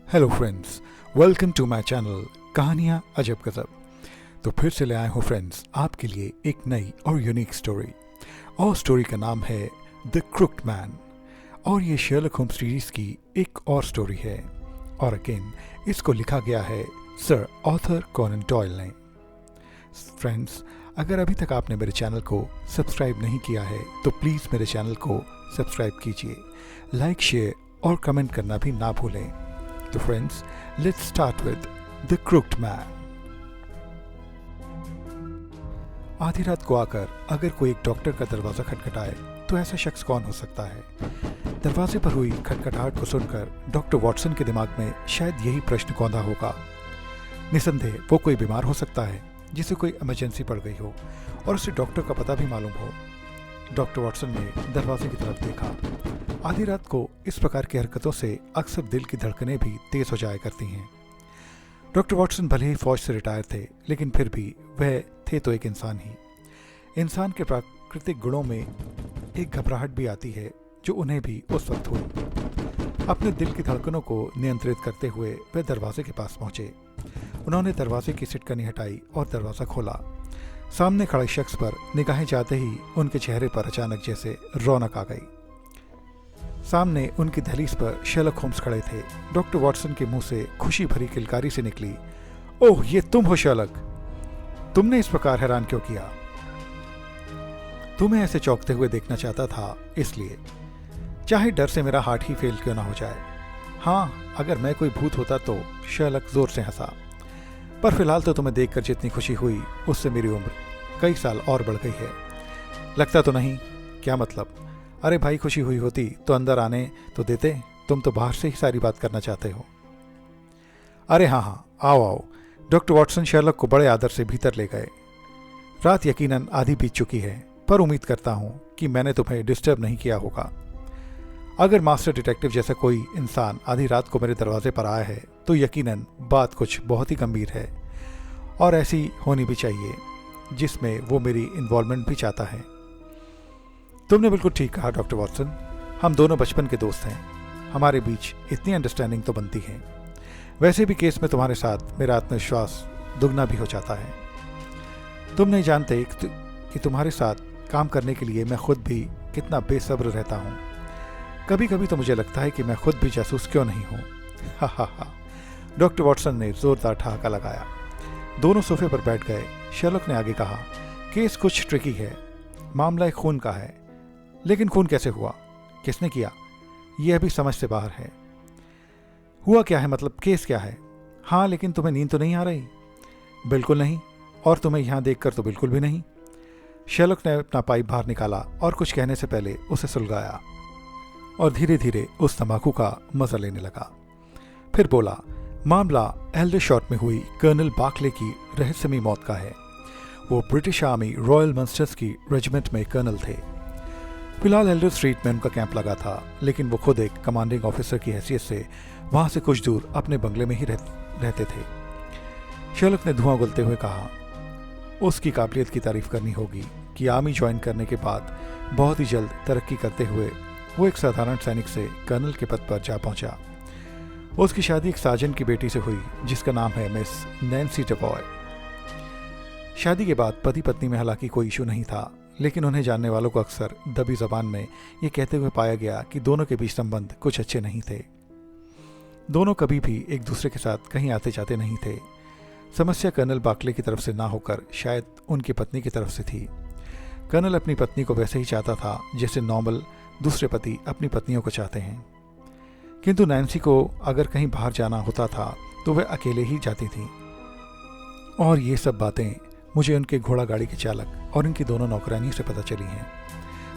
Hello friends, welcome to my channel कहानियाँ अजब गजब। तो फिर से ले आए हूँ फ्रेंड्स आपके लिए एक नई और यूनिक स्टोरी। और स्टोरी का नाम है द क्रुक्ड मैन। और ये शर्लक होम्स सीरीज की एक और स्टोरी है। और अगेन इसको लिखा गया है सर ऑथर कॉनन डॉयल ने। फ्रेंड्स, अगर अभी तक आपने मेरे चैनल को सब्सक्राइब नहीं किया है तो प्लीज़ मेरे चैनल को सब्सक्राइब कीजिए, लाइक शेयर और कमेंट करना भी ना भूलें। तो friends, let's start with the crooked man. आधी रात को आकर अगर कोई एक डॉक्टर का दरवाजा खटखटाए तो ऐसा शख्स कौन हो सकता है? दरवाजे पर हुई खटखटाहट को सुनकर डॉक्टर वॉटसन के दिमाग में शायद यही प्रश्न कौंधा होगा। निसंदेह वो कोई बीमार हो सकता है जिसे कोई इमरजेंसी पड़ गई हो और उसे डॉक्टर का पता भी मालूम हो। डॉक्टर वॉटसन ने दरवाजे की तरफ देखा। आधी रात को इस प्रकार की हरकतों से अक्सर दिल की धड़कनें भी तेज हो जाया करती हैं। डॉक्टर वॉटसन भले ही फौज से रिटायर थे, लेकिन फिर भी वह थे तो एक इंसान ही। इंसान के प्राकृतिक गुणों में एक घबराहट भी आती है जो उन्हें भी उस वक्त हुई। अपने दिल की धड़कनों को नियंत्रित करते हुए वे दरवाजे के पास पहुंचे। उन्होंने दरवाजे की सिटकनी हटाई और दरवाज़ा खोला। सामने खड़े शख्स पर निगाहें जाते ही उनके चेहरे पर अचानक जैसे रौनक आ गई। सामने उनकी दहलीज पर शर्लक होम्स खड़े थे। डॉक्टर वॉटसन के मुंह से खुशी भरी किलकारी से निकली, ओह, ये तुम हो शर्लक! तुमने इस प्रकार हैरान क्यों किया? तुम्हें ऐसे चौंकते हुए देखना चाहता था, इसलिए। चाहे डर से मेरा हार्ट ही फेल क्यों ना हो जाए। हाँ, अगर मैं कोई भूत होता तो। शर्लक जोर से हंसा। पर फिलहाल तो तुम्हें देखकर जितनी खुशी हुई उससे मेरी उम्र कई साल और बढ़ गई है। लगता तो नहीं? क्या मतलब? अरे भाई, खुशी हुई होती तो अंदर आने तो देते। तुम तो बाहर से ही सारी बात करना चाहते हो। अरे हाँ हाँ, आओ आओ। डॉक्टर वॉटसन शर्लक को बड़े आदर से भीतर ले गए। रात यकीनन आधी बीत चुकी है, पर उम्मीद करता हूँ कि मैंने तुम्हें डिस्टर्ब नहीं किया होगा। अगर मास्टर डिटेक्टिव जैसा कोई इंसान आधी रात को मेरे दरवाजे पर आया है तो यकीनन बात कुछ बहुत ही गंभीर है, और ऐसी होनी भी चाहिए जिसमें वो मेरी इन्वॉल्वमेंट भी चाहता है। तुमने बिल्कुल ठीक कहा डॉक्टर वॉटसन। हम दोनों बचपन के दोस्त हैं। हमारे बीच इतनी अंडरस्टैंडिंग तो बनती है। वैसे भी केस में तुम्हारे साथ मेरा आत्मविश्वास दुगना भी हो जाता है। तुम नहीं जानते कि तुम्हारे साथ काम करने के लिए मैं खुद भी कितना बेसब्र रहता हूँ। कभी कभी तो मुझे लगता है कि मैं खुद भी जासूस क्यों नहीं हूँ। हा हा हा। डॉक्टर वॉटसन ने जोरदार ठहाका लगाया। दोनों सोफे पर बैठ गए। शर्लक ने आगे कहा, केस कुछ ट्रिकी है। मामला एक खून का है, लेकिन खून कैसे हुआ, किसने किया, यह अभी समझ से बाहर है। हुआ क्या है, मतलब केस क्या है? हाँ, लेकिन तुम्हें नींद तो नहीं आ रही? बिल्कुल नहीं, और तुम्हें यहाँ देखकर तो बिल्कुल भी नहीं। शर्लक ने अपना पाइप बाहर निकाला और कुछ कहने से पहले उसे सुलगाया और धीरे धीरे उस तंबाकू का मजा लेने लगा। फिर बोला, मामला एल्डरशॉट में हुई कर्नल बार्कले की रहस्यमयी मौत का है। वो ब्रिटिश आर्मी रॉयल मंस्टर्स की रेजिमेंट में कर्नल थे। फिलहाल एल्डर स्ट्रीट में उनका कैंप लगा था, लेकिन वो खुद एक कमांडिंग ऑफिसर की हैसियत से वहां से कुछ दूर अपने बंगले में ही रहते थे। शर्लक ने धुआं उगलते हुए कहा, उसकी काबिलियत की तारीफ करनी होगी कि आर्मी ज्वाइन करने के बाद बहुत ही जल्द तरक्की करते हुए वो एक साधारण सैनिक से कर्नल के पद पर जा पहुंचा। उसकी शादी एक साजन की बेटी से हुई जिसका नाम है मिस नैन्सी डेवॉय। शादी के बाद पति पत्नी में हालांकि कोई इशू नहीं था, लेकिन उन्हें जानने वालों को अक्सर दबी जबान में ये कहते हुए पाया गया कि दोनों के बीच संबंध कुछ अच्छे नहीं थे। दोनों कभी भी एक दूसरे के साथ कहीं आते जाते नहीं थे। समस्या कर्नल बार्कले की तरफ से ना होकर शायद उनकी पत्नी की तरफ से थी। कर्नल अपनी पत्नी को वैसे ही चाहता था जैसे नॉर्मल दूसरे पति अपनी पत्नियों को चाहते हैं, किंतु नैन्सी को अगर कहीं बाहर जाना होता था तो वह अकेले ही जाती थी। और ये सब बातें मुझे उनके घोड़ा गाड़ी के चालक और इनकी दोनों नौकरानियों से पता चली हैं,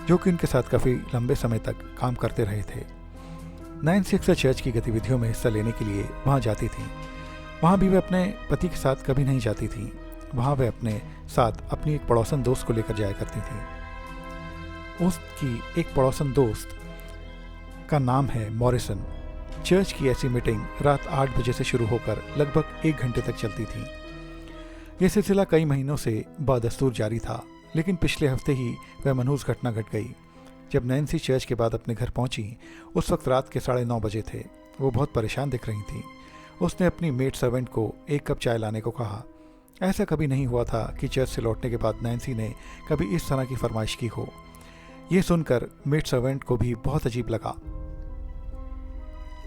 जो कि इनके साथ काफ़ी लंबे समय तक काम करते रहे थे। नैन्सी अक्सर चर्च की गतिविधियों में हिस्सा लेने के लिए वहाँ जाती थी। वहाँ भी वह अपने पति के साथ कभी नहीं जाती थी। वहाँ वह अपने साथ अपनी एक पड़ोसन दोस्त को लेकर जाया करती थी। उसकी एक पड़ोसन दोस्त का नाम है मॉरिसन। चर्च की ऐसी मीटिंग रात 8 बजे से शुरू होकर लगभग 1 घंटे तक चलती थी। यह सिलसिला कई महीनों से बदस्तूर जारी था, लेकिन पिछले हफ्ते ही वह मनहूस घटना घट गई। जब नैन्सी चर्च के बाद अपने घर पहुंची, उस वक्त रात के 9:30 बजे थे। वो बहुत परेशान दिख रही थी उसने अपनी मेड सर्वेंट को एक कप चाय लाने को कहा। ऐसा कभी नहीं हुआ था कि चर्च से लौटने के बाद नैन्सी ने कभी इस तरह की फरमाइश की हो। ये सुनकर मेड सर्वेंट को भी बहुत अजीब लगा,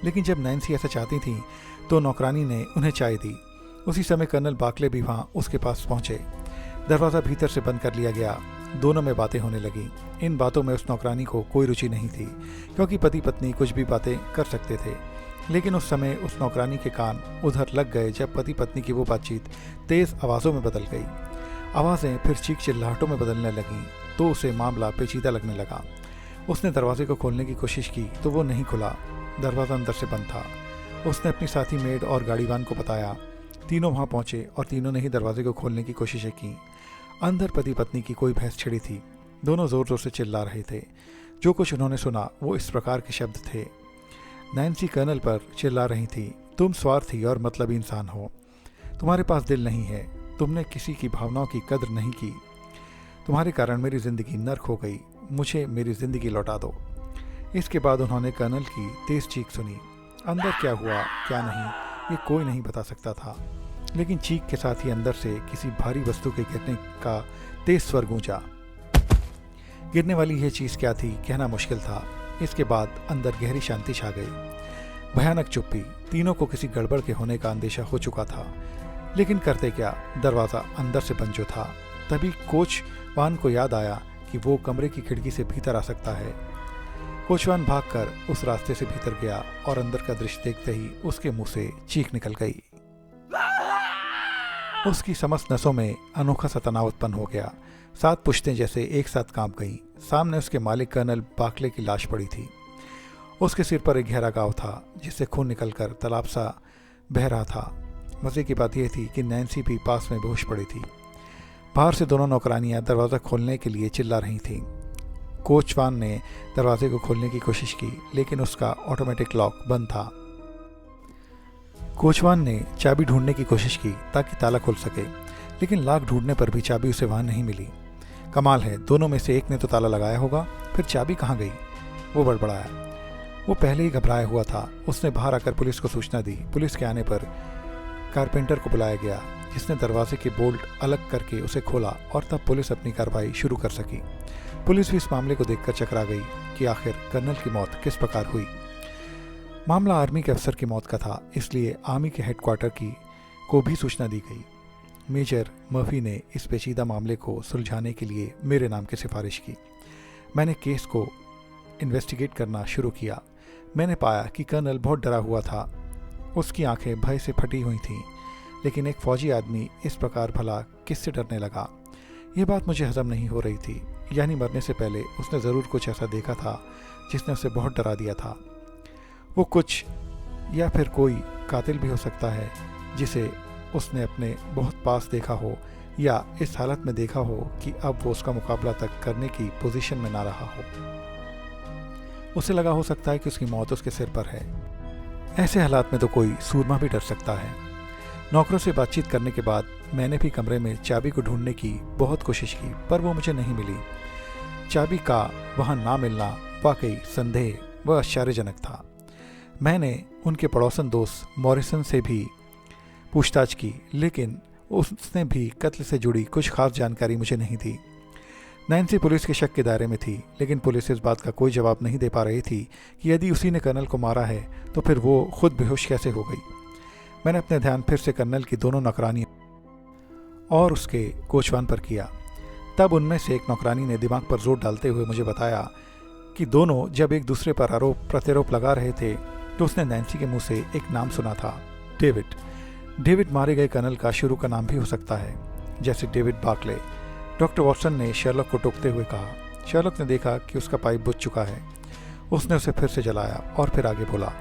लेकिन जब नैन्सी ऐसा चाहती थी तो नौकरानी ने उन्हें चाय दी। उसी समय कर्नल बाकले भी वहाँ उसके पास पहुंचे। दरवाज़ा भीतर से बंद कर लिया गया। दोनों में बातें होने लगी। इन बातों में उस नौकरानी को कोई रुचि नहीं थी, क्योंकि पति पत्नी कुछ भी बातें कर सकते थे। लेकिन उस समय उस नौकरानी के कान उधर लग गए जब पति पत्नी की वो बातचीत तेज़ आवाज़ों में बदल गई। आवाज़ें फिर चीख चिल्लाहटों में बदलने लगीं तो उसे मामला पेचीदा लगने लगा। उसने दरवाजे को खोलने की कोशिश की तो वो नहीं खुला। दरवाज़ा अंदर से बंद था। उसने अपनी साथी मेड और गाड़ीवान को बताया। तीनों वहाँ पहुँचे और तीनों ने ही दरवाजे को खोलने की कोशिशें की। अंदर पति पत्नी की कोई बहस छिड़ी थी। दोनों ज़ोर ज़ोर से चिल्ला रहे थे। जो कुछ उन्होंने सुना वो इस प्रकार के शब्द थे। नैन्सी कर्नल पर चिल्ला रही थी, तुम स्वार्थी और मतलबी इंसान हो, तुम्हारे पास दिल नहीं है, तुमने किसी की भावनाओं की कद्र नहीं की, तुम्हारे कारण मेरी ज़िंदगी नर्क हो गई, मुझे मेरी ज़िंदगी लौटा दो। इसके बाद उन्होंने कर्नल की तेज़ चीख सुनी। अंदर क्या हुआ क्या नहीं ये कोई नहीं बता सकता था, लेकिन चीख के साथ ही अंदर से किसी भारी वस्तु के गिरने का तेज स्वर गूंजा। गिरने वाली यह चीज़ क्या थी कहना मुश्किल था। इसके बाद अंदर गहरी शांति छा गई। भयानक चुप्पी। तीनों को किसी गड़बड़ के होने का अंदेशा हो चुका था, लेकिन करते क्या, दरवाज़ा अंदर से बंद जो था। तभी कोचवान को याद आया कि वो कमरे की खिड़की से भीतर आ सकता है। कोचवान भागकर उस रास्ते से भीतर गया और अंदर का दृश्य देखते ही उसके मुंह से चीख निकल गई। उसकी समस्त नसों में अनोखा सा तनाव उत्पन्न हो गया। 7 पुश्तें जैसे एक साथ कांप गईं। सामने उसके मालिक कर्नल बाकले की लाश पड़ी थी। उसके सिर पर एक गहरा घाव था जिससे खून निकलकर तालाब सा बह रहा था। मज़े की बात यह थी कि नैन्सी भी पास में बेहोश पड़ी थी। बाहर से दोनों नौकरानियां दरवाज़ा खोलने के लिए चिल्ला रही थीं। कोचवान ने दरवाजे को खोलने की कोशिश की, लेकिन उसका ऑटोमेटिक लॉक बंद था। कोचवान ने चाबी ढूंढने की कोशिश की ताकि ताला खुल सके, लेकिन लाख ढूंढने पर भी चाबी उसे वहां नहीं मिली। कमाल है, दोनों में से एक ने तो ताला लगाया होगा, फिर चाबी कहाँ गई? वो बड़बड़ाया। वो पहले ही घबराया हुआ था। उसने बाहर आकर पुलिस को सूचना दी। पुलिस के आने पर कारपेंटर को बुलाया गया, जिसने दरवाजे के बोल्ट अलग करके उसे खोला और तब पुलिस अपनी कार्रवाई शुरू कर सकी। पुलिस भी इस मामले को देखकर चकरा गई कि आखिर कर्नल की मौत किस प्रकार हुई। मामला आर्मी के अफसर की मौत का था, इसलिए आर्मी के हेडक्वार्टर को भी सूचना दी गई। मेजर मर्फी ने इस पेचीदा मामले को सुलझाने के लिए मेरे नाम की सिफारिश की। मैंने केस को इन्वेस्टिगेट करना शुरू किया। मैंने पाया कि कर्नल बहुत डरा हुआ था। उसकी आंखें भय से फटी हुई थीं, लेकिन एक फौजी आदमी इस प्रकार भला किससे डरने लगा? ये बात मुझे हजम नहीं हो रही थी। यानी मरने से पहले उसने ज़रूर कुछ ऐसा देखा था जिसने उसे बहुत डरा दिया था। वो कुछ या फिर कोई कातिल भी हो सकता है जिसे उसने अपने बहुत पास देखा हो, या इस हालत में देखा हो कि अब वो उसका मुकाबला तक करने की पोजीशन में ना रहा हो। उसे लगा हो सकता है कि उसकी मौत उसके सिर पर है। ऐसे हालात में तो कोई सूरमा भी डर सकता है। नौकरों से बातचीत करने के बाद मैंने भी कमरे में चाबी को ढूंढने की बहुत कोशिश की, पर वो मुझे नहीं मिली। चाबी का वहाँ ना मिलना वाकई संदेह व आश्चर्यजनक था। मैंने उनके पड़ोसन दोस्त मॉरिसन से भी पूछताछ की, लेकिन उसने भी कत्ल से जुड़ी कुछ खास जानकारी मुझे नहीं दी। नैन्सी पुलिस के शक के दायरे में थी, लेकिन पुलिस इस बात का कोई जवाब नहीं दे पा रही थी कि यदि उसी ने कर्नल को मारा है तो फिर वो खुद बेहोश कैसे हो गई। मैंने अपने ध्यान फिर से कर्नल की दोनों नौकरानियों और उसके कोचवान पर किया। तब उनमें से एक नौकरानी ने दिमाग पर जोर डालते हुए मुझे बताया कि दोनों जब एक दूसरे पर आरोप प्रत्यारोप लगा रहे थे तो उसने नैन्सी के मुंह से एक नाम सुना था, डेविड। डेविड मारे गए कर्नल का शुरू का नाम भी हो सकता है, जैसे डेविड बाकले। डॉक्टर वॉटसन ने शर्लॉक को टोकते हुए कहा। शर्लॉक ने देखा कि उसका पाइप बुझ चुका है। उसने उसे फिर से जलाया और फिर आगे बोला,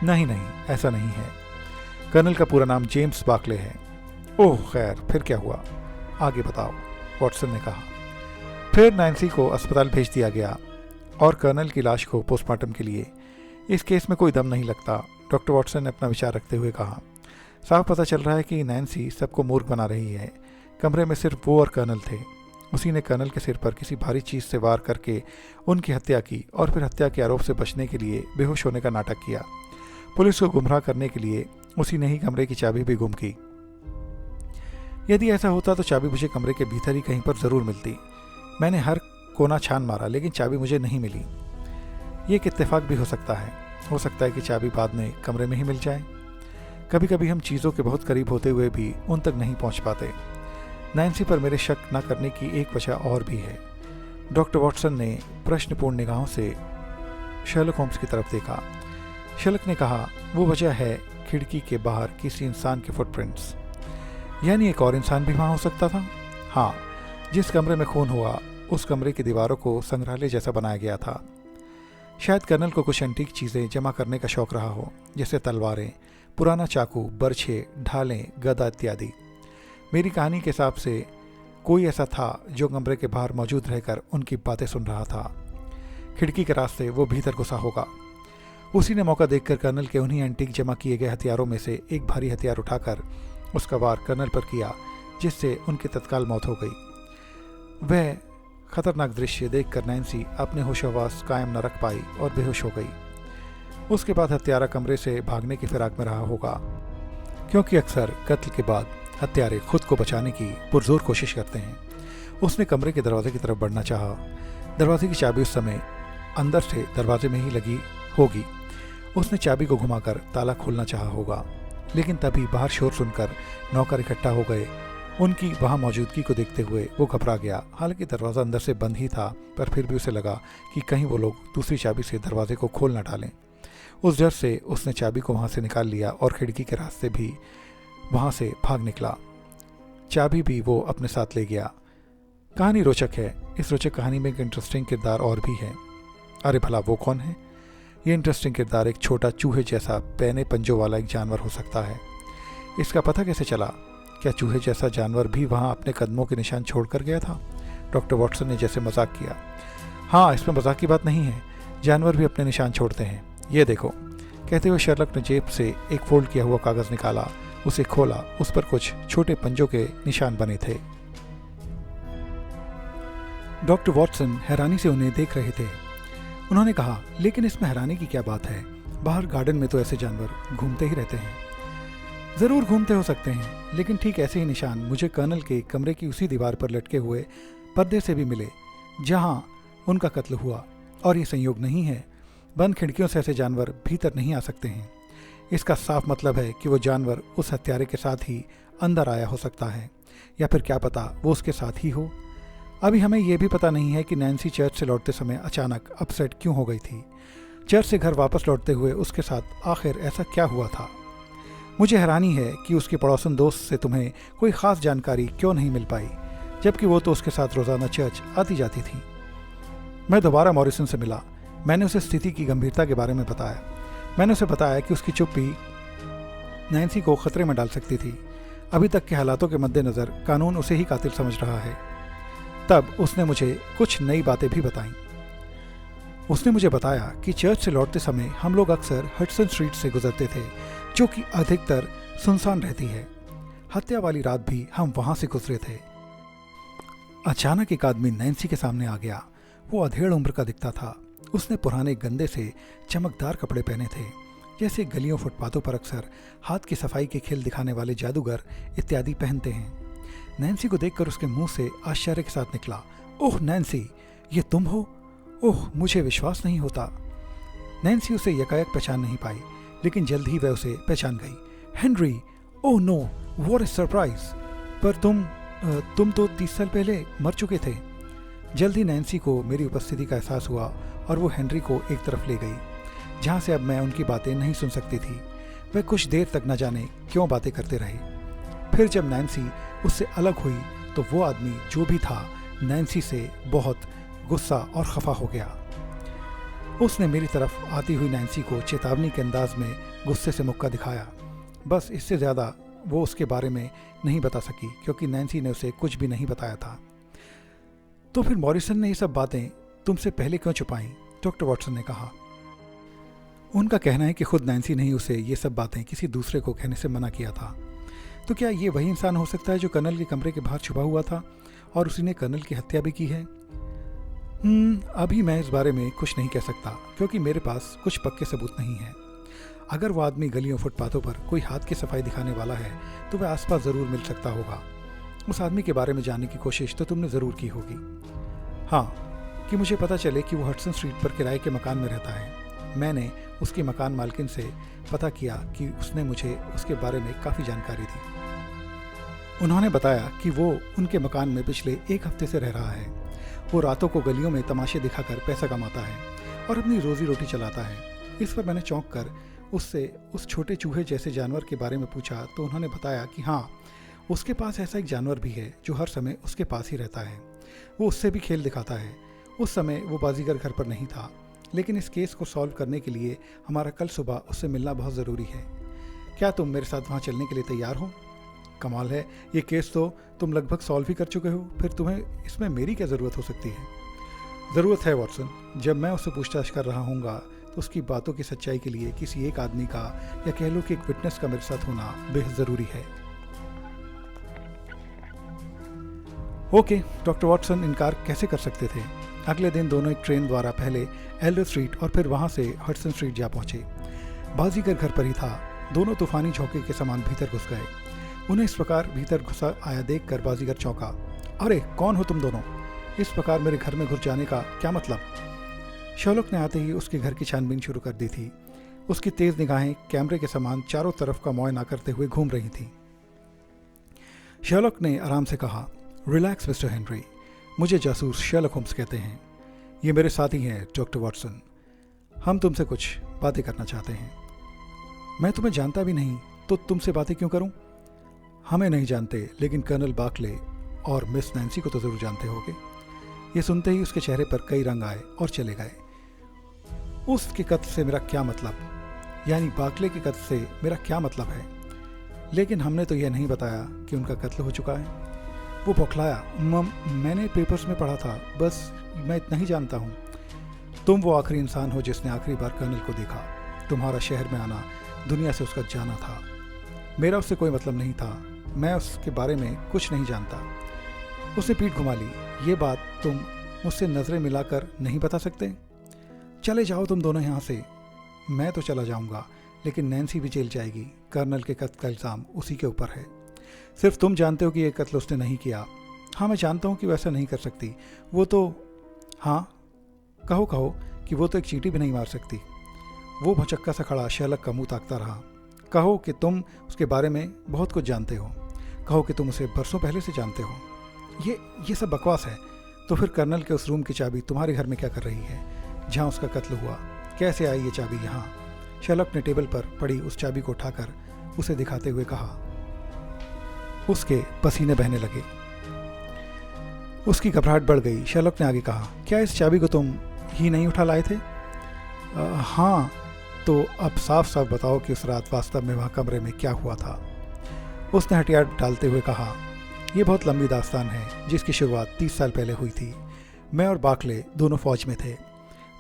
नहीं नहीं, ऐसा नहीं है। कर्नल का पूरा नाम जेम्स बाकले है। ओह खैर, फिर क्या हुआ, आगे बताओ, वॉटसन ने कहा। फिर नैन्सी को अस्पताल भेज दिया गया और कर्नल की लाश को पोस्टमार्टम के लिए। इस केस में कोई दम नहीं लगता, डॉक्टर वॉटसन ने अपना विचार रखते हुए कहा। साफ पता चल रहा है कि नैन्सी सबको मूर्ख बना रही है। कमरे में सिर्फ वो और कर्नल थे। उसी ने कर्नल के सिर पर किसी भारी चीज़ से वार करके उनकी हत्या की और फिर हत्या के आरोप से बचने के लिए बेहोश होने का नाटक किया। पुलिस को गुमराह करने के लिए उसी ने ही कमरे की चाबी भी गुम की। यदि ऐसा होता तो चाबी मुझे कमरे के भीतर ही कहीं पर ज़रूर मिलती। मैंने हर कोना छान मारा लेकिन चाबी मुझे नहीं मिली। ये एक इत्तेफाक भी हो सकता है कि चाबी बाद में कमरे में ही मिल जाए। कभी कभी हम चीज़ों के बहुत करीब होते हुए भी उन तक नहीं पहुंच पाते। नैन्सी पर मेरे शक न करने की एक वजह और भी है। डॉक्टर वॉटसन ने प्रश्नपूर्ण निगाहों से शर्लक होम्स की तरफ देखा। शर्लक ने कहा, वो वजह है खिड़की के बाहर किसी इंसान के फुटप्रिंट्स। यानी एक और इंसान भी वहाँ हो सकता था। हाँ, जिस कमरे में खून हुआ उस कमरे की दीवारों को संग्रहालय जैसा बनाया गया था। शायद कर्नल को कुछ एंटीक चीज़ें जमा करने का शौक रहा हो, जैसे तलवारें, पुराना चाकू, बर्छे, ढालें, गदा इत्यादि। मेरी कहानी के हिसाब से कोई ऐसा था जो कमरे के बाहर मौजूद रहकर उनकी बातें सुन रहा था। खिड़की के रास्ते वो भीतर घुसा होगा। उसी ने मौका देखकर कर्नल के उन्हीं एंटीक जमा किए गए हथियारों में से एक भारी हथियार उठाकर उसका वार कर्नल पर किया, जिससे उनकी तत्काल मौत हो गई। वह खतरनाक दृश्य देखकर नैन्सी अपने होशोहवास कायम न रख पाई और बेहोश हो गई। उसके बाद हत्यारा कमरे से भागने की फिराक में रहा होगा, क्योंकि अक्सर कत्ल के बाद हत्यारे खुद को बचाने की पुरजोर कोशिश करते हैं। उसने कमरे के दरवाजे की तरफ बढ़ना चाहा। दरवाजे की चाबी उस समय अंदर से दरवाजे में ही लगी होगी। उसने चाबी को घुमाकर ताला खोलना चाहा होगा, लेकिन तभी बाहर शोर सुनकर नौकर इकट्ठा हो गए। उनकी वहाँ मौजूदगी को देखते हुए वो घबरा गया। हालांकि दरवाज़ा अंदर से बंद ही था, पर फिर भी उसे लगा कि कहीं वो लोग दूसरी चाबी से दरवाजे को खोल न डालें। उस डर से उसने चाबी को वहाँ से निकाल लिया और खिड़की के रास्ते भी वहाँ से भाग निकला। चाबी भी वो अपने साथ ले गया। कहानी रोचक है। इस रोचक कहानी में एक इंटरेस्टिंग किरदार और भी है। अरे भला वो कौन है? ये इंटरेस्टिंग किरदार एक छोटा चूहे जैसा पैने पंजों वाला एक जानवर हो सकता है। इसका पता कैसे चला? क्या चूहे जैसा जानवर भी वहाँ अपने कदमों के निशान छोड़ कर गया था? डॉक्टर वॉटसन ने जैसे मजाक किया। हाँ, इसमें मजाक की बात नहीं है। जानवर भी अपने निशान छोड़ते हैं। ये देखो। कहते हुए शर्लक ने जेब से एक फोल्ड किया हुआ कागज़ निकाला, उसे खोला। उस पर कुछ छोटे पंजों के निशान बने थे। डॉक्टर वॉटसन हैरानी से उन्हें देख रहे थे। उन्होंने कहा, लेकिन इसमें हैरानी की क्या बात है? बाहर गार्डन में तो ऐसे जानवर घूमते ही रहते हैं। ज़रूर घूमते हो सकते हैं, लेकिन ठीक ऐसे ही निशान मुझे कर्नल के कमरे की उसी दीवार पर लटके हुए पर्दे से भी मिले जहां उनका कत्ल हुआ। और ये संयोग नहीं है। बंद खिड़कियों से ऐसे जानवर भीतर नहीं आ सकते हैं। इसका साफ मतलब है कि वो जानवर उस हत्यारे के साथ ही अंदर आया हो सकता है, या फिर क्या पता वो उसके साथ ही हो। अभी हमें यह भी पता नहीं है कि नैन्सी चर्च से लौटते समय अचानक अपसेट क्यों हो गई थी। चर्च से घर वापस लौटते हुए उसके साथ आखिर ऐसा क्या हुआ था? मुझे हैरानी है कि उसके पड़ोसन दोस्त से तुम्हें कोई ख़ास जानकारी क्यों नहीं मिल पाई, जबकि वो तो उसके साथ रोज़ाना चर्च आती जाती थी। मैं दोबारा मॉरिसन से मिला। मैंने उसे स्थिति की गंभीरता के बारे में बताया। मैंने उसे बताया कि उसकी चुप्पी नैन्सी को खतरे में डाल सकती थी। अभी तक के हालातों के मद्देनज़र कानून उसे ही कातिल समझ रहा है। तब उसने मुझे कुछ नई बातें भी बताईं। उसने मुझे बताया कि चर्च से लौटते समय हम लोग अक्सर हडसन स्ट्रीट से गुजरते थे, जो कि अधिकतर सुनसान रहती है। हत्या वाली रात भी हम वहां से गुजरे थे। अचानक एक आदमी नैन्सी के सामने आ गया। वो अधेड़ उम्र का दिखता था। उसने पुराने गंदे से चमकदार कपड़े पहने थे, जैसे गलियों फुटपाथों पर अक्सर हाथ की सफाई के खेल दिखाने वाले जादूगर इत्यादि पहनते हैं। नैन्सी को देखकर उसके मुंह से आश्चर्य के साथ निकला, ओह नैन्सी, ये तुम हो? ओह, मुझे विश्वास नहीं होता। नैन्सी उसे यकायक पहचान नहीं पाई, लेकिन जल्द ही वह उसे पहचान गई। Henry, oh no, what a surprise. पर तुम तो 30 साल पहले मर चुके थे। जल्द ही नैन्सी को मेरी उपस्थिति का एहसास हुआ और वो हेनरी को एक तरफ ले गई, जहाँ से अब मैं उनकी बातें नहीं सुन सकती थी। वह कुछ देर तक न जाने क्यों बातें करते रहे। फिर जब नैन्सी उससे अलग हुई तो वो आदमी जो भी था नैन्सी से बहुत गुस्सा और खफा हो गया। उसने मेरी तरफ आती हुई नैन्सी को चेतावनी के अंदाज में गुस्से से मुक्का दिखाया। बस इससे ज़्यादा वो उसके बारे में नहीं बता सकी, क्योंकि नैन्सी ने उसे कुछ भी नहीं बताया था। तो फिर मॉरिसन ने ये सब बातें तुमसे पहले क्यों छुपाई? डॉक्टर वॉटसन ने कहा। उनका कहना है कि खुद नैन्सी ने ही उसे ये सब बातें किसी दूसरे को कहने से मना किया था। तो क्या ये वही इंसान हो सकता है जो कर्नल के कमरे के बाहर छुपा हुआ था और उसी ने कर्नल की हत्या भी की है? अभी मैं इस बारे में कुछ नहीं कह सकता, क्योंकि मेरे पास कुछ पक्के सबूत नहीं है। अगर वो आदमी गलियों फुटपाथों पर कोई हाथ की सफाई दिखाने वाला है तो वह आसपास ज़रूर मिल सकता होगा। उस आदमी के बारे में जानने की कोशिश तो तुमने ज़रूर की होगी। हाँ, कि मुझे पता चले कि वो हडसन स्ट्रीट पर किराए के मकान में रहता है। मैंने उसकी मकान मालकिन से पता किया कि उसने मुझे उसके बारे में काफ़ी जानकारी दी। उन्होंने बताया कि वो उनके मकान में पिछले 1 हफ्ते से रह रहा है। वो रातों को गलियों में तमाशे दिखाकर पैसा कमाता है और अपनी रोजी रोटी चलाता है। इस पर मैंने चौंक कर उससे उस छोटे चूहे जैसे जानवर के बारे में पूछा तो उन्होंने बताया कि हाँ, उसके पास ऐसा एक जानवर भी है जो हर समय उसके पास ही रहता है। वो उससे भी खेल दिखाता है। उस समय वो बाजीगर घर पर नहीं था, लेकिन इस केस को सॉल्व करने के लिए हमारा कल सुबह उससे मिलना बहुत ज़रूरी है। क्या तुम मेरे साथ वहाँ चलने के लिए तैयार हो? कमाल है, ये केस तो तुम लगभग सॉल्व ही कर चुके हो, फिर तुम्हें इसमें मेरी क्या ज़रूरत हो सकती है? ज़रूरत है वॉटसन। जब मैं उससे पूछताछ कर रहा हूँगा तो उसकी बातों की सच्चाई के लिए किसी एक आदमी का या कह लो कि एक विटनेस का मेरे साथ होना बेहद ज़रूरी है। ओके, डॉक्टर वॉटसन इनकार कैसे कर सकते थे? अगले दिन दोनों एक ट्रेन द्वारा पहले एल्डर स्ट्रीट और फिर वहाँ से हडसन स्ट्रीट जा पहुँचे। बाजीगर घर पर ही था। दोनों तूफानी झोंके के समान भीतर घुस गए। उन्हें इस प्रकार भीतर घुसा आया देख कर बाजीगर चौंका। अरे कौन हो तुम दोनों? इस प्रकार मेरे घर में घुस जाने का क्या मतलब? शर्लॉक ने आते ही उसके घर की छानबीन शुरू कर दी थी। उसकी तेज निगाहें कैमरे के समान चारों तरफ का मुआयना करते हुए घूम रही थी। शर्लॉक ने आराम से कहा, रिलैक्स मिस्टर हेनरी, मुझे जासूस शर्लॉक होम्स कहते हैं। ये मेरे साथी हैं डॉक्टर वॉटसन। हम तुमसे कुछ बातें करना चाहते हैं। मैं तुम्हें जानता भी नहीं तो तुमसे बातें क्यों करूं? हमें नहीं जानते, लेकिन कर्नल बार्कले और मिस नैन्सी को तो ज़रूर जानते होगे। ये सुनते ही उसके चेहरे पर कई रंग आए और चले गए। उसके कत्ल से मेरा क्या मतलब? यानी बार्कले के कत्ल से मेरा क्या मतलब है? लेकिन हमने तो यह नहीं बताया कि उनका कत्ल हो चुका है। वो बौखलाया। मैंने पेपर्स में पढ़ा था, बस मैं इतना ही जानता हूँ। तुम वो आखिरी इंसान हो जिसने आखिरी बार कर्नल को देखा। तुम्हारा शहर में आना, दुनिया से उसका जाना था। मेरा उससे कोई मतलब नहीं था। मैं उसके बारे में कुछ नहीं जानता। उसने पीठ घुमा ली। ये बात तुम मुझसे नज़रें मिलाकर नहीं बता सकते? चले जाओ तुम दोनों यहाँ से। मैं तो चला जाऊँगा, लेकिन नैन्सी भी जेल जाएगी। कर्नल के कत्ल का इल्ज़ाम उसी के ऊपर है। सिर्फ तुम जानते हो कि यह कत्ल उसने नहीं किया। हाँ, मैं जानता हूँ कि वैसा नहीं कर सकती। वो तो, हाँ कहो कि वो तो एक चींटी भी नहीं मार सकती। वो भौचक्का सा खड़ा शर्लॉक का मुंह ताकता रहा। कहो कि तुम उसके बारे में बहुत कुछ जानते हो। कहो कि तुम उसे बरसों पहले से जानते हो। ये सब बकवास है। तो फिर कर्नल के उस रूम की चाबी तुम्हारे घर में क्या कर रही है, जहाँ उसका कत्ल हुआ? कैसे आई ये चाबी यहाँ? शर्लॉक ने टेबल पर पड़ी उस चाबी को उठाकर उसे दिखाते हुए कहा। उसके पसीने बहने लगे। उसकी घबराहट बढ़ गई। शर्लॉक ने आगे कहा, क्या इस चाबी को तुम ही नहीं उठा लाए थे? हाँ, तो अब साफ साफ बताओ कि उस रात वास्तव में वहाँ कमरे में क्या हुआ था। उसने हथियार डालते हुए कहा, यह बहुत लंबी दास्तान है जिसकी शुरुआत 30 साल पहले हुई थी। मैं और बार्कले दोनों फौज में थे।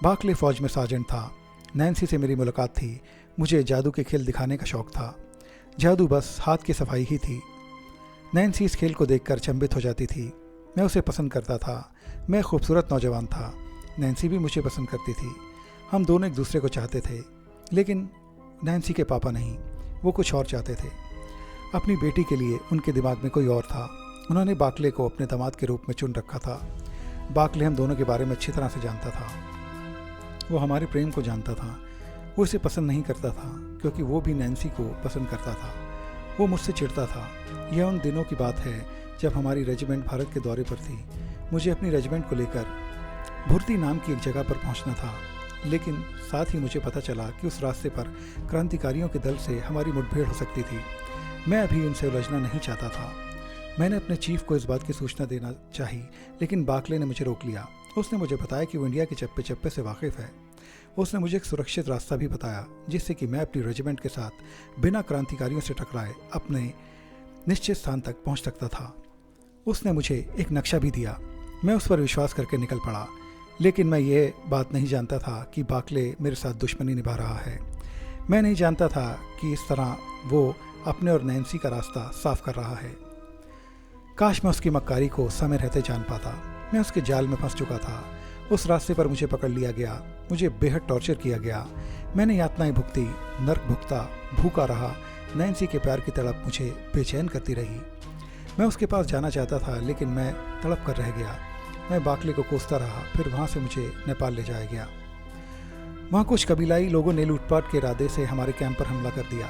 बार्कले फौज में सार्जेंट था। नैन्सी से मेरी मुलाकात थी। मुझे जादू के खेल दिखाने का शौक़ था। जादू बस हाथ की सफाई ही थी। नैन्सी इस खेल को देखकर चंभित हो जाती थी। मैं उसे पसंद करता था। मैं खूबसूरत नौजवान था। नैन्सी भी मुझे पसंद करती थी। हम दोनों एक दूसरे को चाहते थे, लेकिन नैन्सी के पापा नहीं, वो कुछ और चाहते थे। अपनी बेटी के लिए उनके दिमाग में कोई और था। उन्होंने बार्कले को अपने दामाद के रूप में चुन रखा था। बार्कले हम दोनों के बारे में अच्छी तरह से जानता था। वो हमारे प्रेम को जानता था। वो इसे पसंद नहीं करता था क्योंकि वो भी नैन्सी को पसंद करता था। वो मुझसे चिढ़ता था। यह उन दिनों की बात है जब हमारी रेजिमेंट भारत के दौरे पर थी। मुझे अपनी रेजिमेंट को लेकर भुर्ती नाम की एक जगह पर पहुंचना था, लेकिन साथ ही मुझे पता चला कि उस रास्ते पर क्रांतिकारियों के दल से हमारी मुठभेड़ हो सकती थी। मैं अभी उनसे उलझना नहीं चाहता था। मैंने अपने चीफ को इस बात की सूचना देना चाही, लेकिन बार्कले ने मुझे रोक लिया। उसने मुझे बताया कि वो इंडिया के चप्पे चप्पे से वाकिफ़ है। उसने मुझे एक सुरक्षित रास्ता भी बताया जिससे कि मैं अपनी रेजिमेंट के साथ बिना क्रांतिकारियों से टकराए अपने निश्चित स्थान तक पहुंच सकता था। उसने मुझे एक नक्शा भी दिया। मैं उस पर विश्वास करके निकल पड़ा, लेकिन मैं ये बात नहीं जानता था कि बार्कले मेरे साथ दुश्मनी निभा रहा है। मैं नहीं जानता था कि इस तरह वो अपने और नैन्सी का रास्ता साफ कर रहा है। काश मैं उसकी मक्कारी को समय रहते जान पाता। मैं उसके जाल में फंस चुका था। उस रास्ते पर मुझे पकड़ लिया गया। मुझे बेहद टॉर्चर किया गया। मैंने यातनाएं भुगती, नर्क भुगता, भूखा रहा। नैन्सी के प्यार की तड़प मुझे बेचैन करती रही। मैं उसके पास जाना चाहता था, लेकिन मैं तड़प कर रह गया। मैं बाकले को कोसता रहा, फिर वहाँ से मुझे नेपाल ले जाया गया। वहाँ कुछ कबीलाई लोगों ने लूटपाट के इरादे से हमारे कैंप पर हमला कर दिया।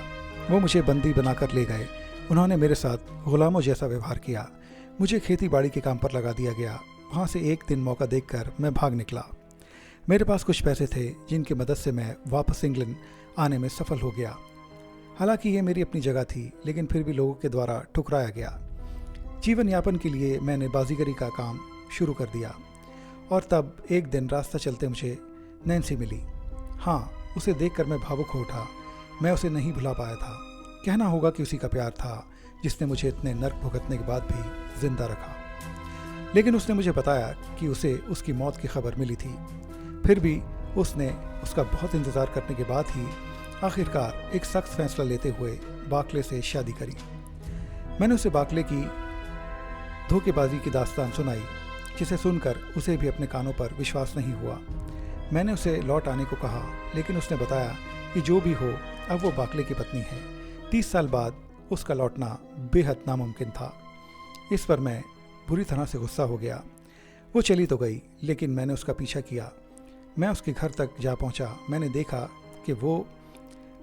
वो मुझे बंदी बनाकर ले गए। उन्होंने मेरे साथ गुलामों जैसा व्यवहार किया। मुझे खेती बाड़ी के काम पर लगा दिया गया। वहाँ से एक दिन मौका देखकर मैं भाग निकला। मेरे पास कुछ पैसे थे जिनकी मदद से मैं वापस इंग्लैंड आने में सफल हो गया। हालांकि ये मेरी अपनी जगह थी, लेकिन फिर भी लोगों के द्वारा ठुकराया गया। जीवन यापन के लिए मैंने बाजीगरी का काम शुरू कर दिया। और तब एक दिन रास्ता चलते मुझे नैन्सी मिली। हाँ, उसे देखकर मैं भावुक हो उठा। मैं उसे नहीं भुला पाया था। कहना होगा कि उसी का प्यार था जिसने मुझे इतने नर्क भुगतने के बाद भी जिंदा रखा। लेकिन उसने मुझे बताया कि उसे उसकी मौत की खबर मिली थी। फिर भी उसने उसका बहुत इंतज़ार करने के बाद ही आखिरकार एक सख्त फैसला लेते हुए बाकले से शादी करी। मैंने उसे बाकले की धोखेबाजी की दास्तान सुनाई, जिसे सुनकर उसे भी अपने कानों पर विश्वास नहीं हुआ। मैंने उसे लौट आने को कहा, लेकिन उसने बताया कि जो भी हो, अब वो बाकले की पत्नी है। 30 साल बाद उसका लौटना बेहद नामुमकिन था। इस पर मैं बुरी तरह से गुस्सा हो गया। वो चली तो गई, लेकिन मैंने उसका पीछा किया। मैं उसके घर तक जा पहुंचा। मैंने देखा कि वो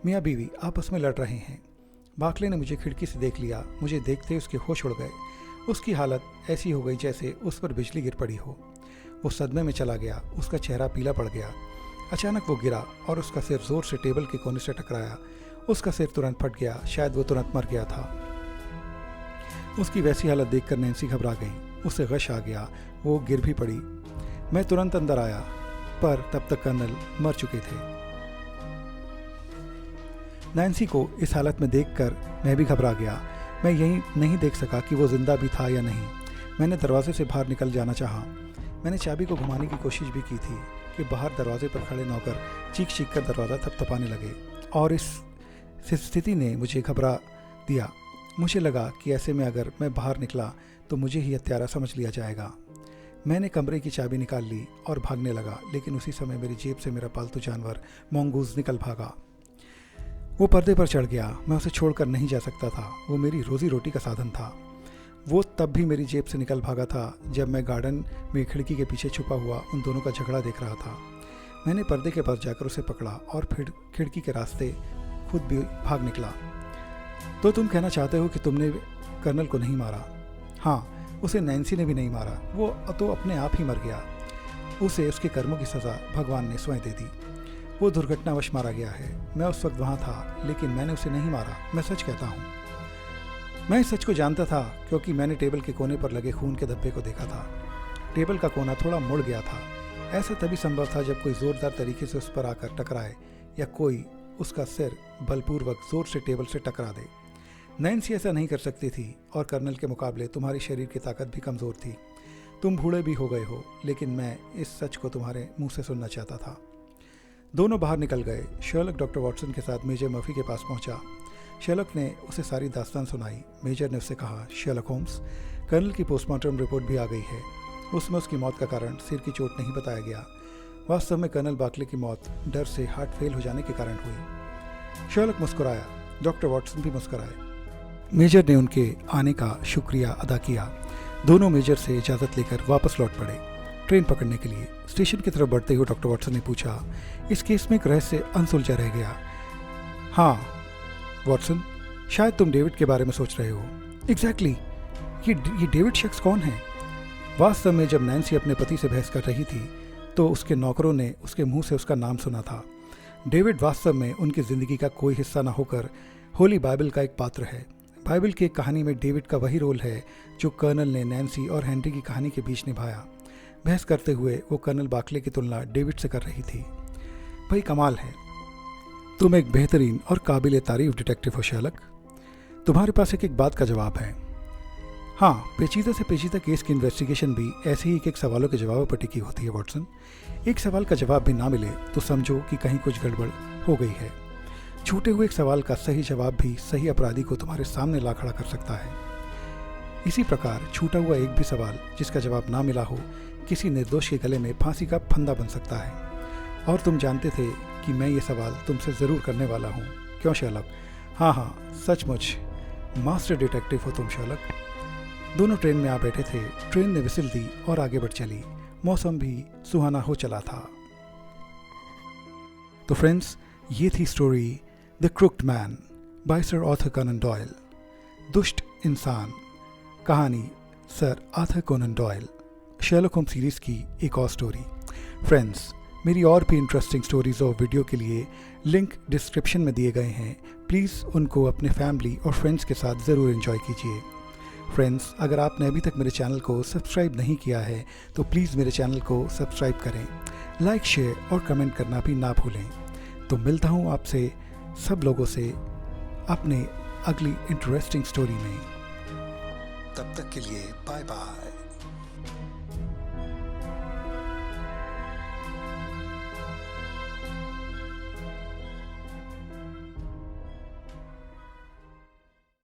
मियाँ बीवी आपस में लड़ रहे हैं। बाकले ने मुझे खिड़की से देख लिया। मुझे देखते ही उसके होश उड़ गए। उसकी हालत ऐसी हो गई जैसे उस पर बिजली गिर पड़ी हो। वो सदमे में चला गया। उसका चेहरा पीला पड़ गया। अचानक वो गिरा और उसका सिर जोर से टेबल के कोने से टकराया। उसका सिर तुरंत फट गया। शायद वो तुरंत मर गया था। उसकी वैसी हालत देखकर नैन्सी घबरा गई। उसे गश आ गया। वो गिर भी पड़ी। मैं तुरंत अंदर आया, पर तब तक कर्नल मर चुके थे। नैन्सी को इस हालत में देखकर मैं भी घबरा गया। मैं यही नहीं देख सका कि वो जिंदा भी था या नहीं। मैंने दरवाजे से बाहर निकल जाना चाहा। मैंने चाबी को घुमाने की कोशिश भी की थी कि बाहर दरवाजे पर खड़े नौकर चीख चीख कर दरवाज़ा थपथपाने लगे, और इस स्थिति ने मुझे घबरा दिया। मुझे लगा कि ऐसे में अगर मैं बाहर निकला तो मुझे ही हत्यारा समझ लिया जाएगा। मैंने कमरे की चाबी निकाल ली और भागने लगा, लेकिन उसी समय मेरी जेब से मेरा पालतू जानवर मोंगूज निकल भागा। वो पर्दे पर चढ़ गया। मैं उसे छोड़कर नहीं जा सकता था। वो मेरी रोजी रोटी का साधन था। वो तब भी मेरी जेब से निकल भागा था जब मैं गार्डन में खिड़की के पीछे छुपा हुआ उन दोनों का झगड़ा देख रहा था। मैंने पर्दे के पास जाकर उसे पकड़ा और फिर खिड़की के रास्ते खुद भी भाग निकला। तो तुम कहना चाहते हो कि तुमने कर्नल को नहीं मारा? हाँ, उसे नैन्सी ने भी नहीं मारा। वो तो अपने आप ही मर गया। उसे उसके कर्मों की सज़ा भगवान ने स्वयं दे दी। वो दुर्घटनावश मारा गया है। मैं उस वक्त वहाँ था, लेकिन मैंने उसे नहीं मारा। मैं सच कहता हूँ। मैं इस सच को जानता था क्योंकि मैंने टेबल के कोने पर लगे खून के धब्बे को देखा था। टेबल का कोना थोड़ा मुड़ गया था। ऐसा तभी संभव था जब कोई ज़ोरदार तरीके से उस पर आकर टकराए या कोई उसका सिर बलपूर्वक जोर से टेबल से टकरा दे। नैन्सी ऐसा नहीं कर सकती थी, और कर्नल के मुकाबले तुम्हारी शरीर की ताकत भी कमज़ोर थी। तुम बूढ़े भी हो गए हो, लेकिन मैं इस सच को तुम्हारे मुंह से सुनना चाहता था। दोनों बाहर निकल गए। शर्लक डॉक्टर वॉटसन के साथ मेजर मर्फी के पास पहुंचा। शर्लक ने उसे सारी दास्तान सुनाई। मेजर ने उससे कहा, शर्लक होम्स, कर्नल की पोस्टमार्टम रिपोर्ट भी आ गई है। उसमें उसकी मौत का कारण सिर की चोट नहीं बताया गया। वास्तव में कर्नल बाकले की मौत डर से हार्ट फेल हो जाने के कारण हुई। शर्लक मुस्कुराया। डॉक्टर वॉटसन भी मुस्कुराए। मेजर ने उनके आने का शुक्रिया अदा किया। दोनों मेजर से इजाज़त लेकर वापस लौट पड़े ट्रेन पकड़ने के लिए। स्टेशन की तरफ बढ़ते हुए डॉक्टर वॉटसन ने पूछा, इस केस में एक रहस्य अनसुलझा रह गया। हाँ वॉटसन, शायद तुम डेविड के बारे में सोच रहे हो। एग्जैक्टली, ये डेविड शख्स कौन है? वास्तव में जब नैन्सी अपने पति से बहस कर रही थी तो उसके नौकरों ने उसके मुंह से उसका नाम सुना था। डेविड वास्तव में उनकी ज़िंदगी का कोई हिस्सा न होकर होली बाइबल का एक पात्र है। बाइबल की एक कहानी में डेविड का वही रोल है जो कर्नल ने नैन्सी और हेनरी की कहानी के बीच निभाया। बहस करते हुए वो कर्नल बाकले की तुलना डेविड से कर रही थी। भाई कमाल है, तुम एक बेहतरीन और काबिल तारीफ डिटेक्टिव हो शर्लक। तुम्हारे पास एक बात का जवाब है। हाँ, पेचीदा से पेचीदा केस की इन्वेस्टिगेशन भी ऐसे ही एक सवालों के जवाबों पर टिकी होती है वॉटसन। एक सवाल का जवाब भी ना मिले तो समझो कि कहीं कुछ गड़बड़ हो गई है। छूटे हुए एक सवाल का सही जवाब भी सही अपराधी को तुम्हारे सामने ला खड़ा कर सकता है। इसी प्रकार छूटा हुआ एक भी सवाल जिसका जवाब ना मिला हो किसी निर्दोष के गले में फांसी का फंदा बन सकता है। और तुम जानते थे कि मैं ये सवाल तुमसे ज़रूर करने वाला हूँ। क्यों शर्लक? हाँ, सचमुच मास्टर डिटेक्टिव हो तुम शर्लक। दोनों ट्रेन में आ बैठे थे। ट्रेन ने विसिल दी और आगे बढ़ चली। मौसम भी सुहाना हो चला था। तो फ्रेंड्स, ये थी story the crooked man by sir Arthur Conan Doyle. दुष्ट इंसान, कहानी sir Arthur Conan Doyle, Sherlock Holmes series की एक और स्टोरी। फ्रेंड्स, मेरी और भी इंटरेस्टिंग स्टोरीज़ और वीडियो के लिए लिंक डिस्क्रिप्शन में दिए गए हैं। प्लीज़ उनको अपने फैमिली और फ्रेंड्स के साथ ज़रूर एंजॉय कीजिए। फ्रेंड्स, अगर आपने अभी तक मेरे चैनल को सब्सक्राइब नहीं किया है तो प्लीज़ मेरे चैनल को सब्सक्राइब करें। लाइक, शेयर और कमेंट करना भी ना भूलें। तो मिलता हूँ आपसे सब लोगों से अपने अगली इंटरेस्टिंग स्टोरी में। तब तक के लिए बाय बाय।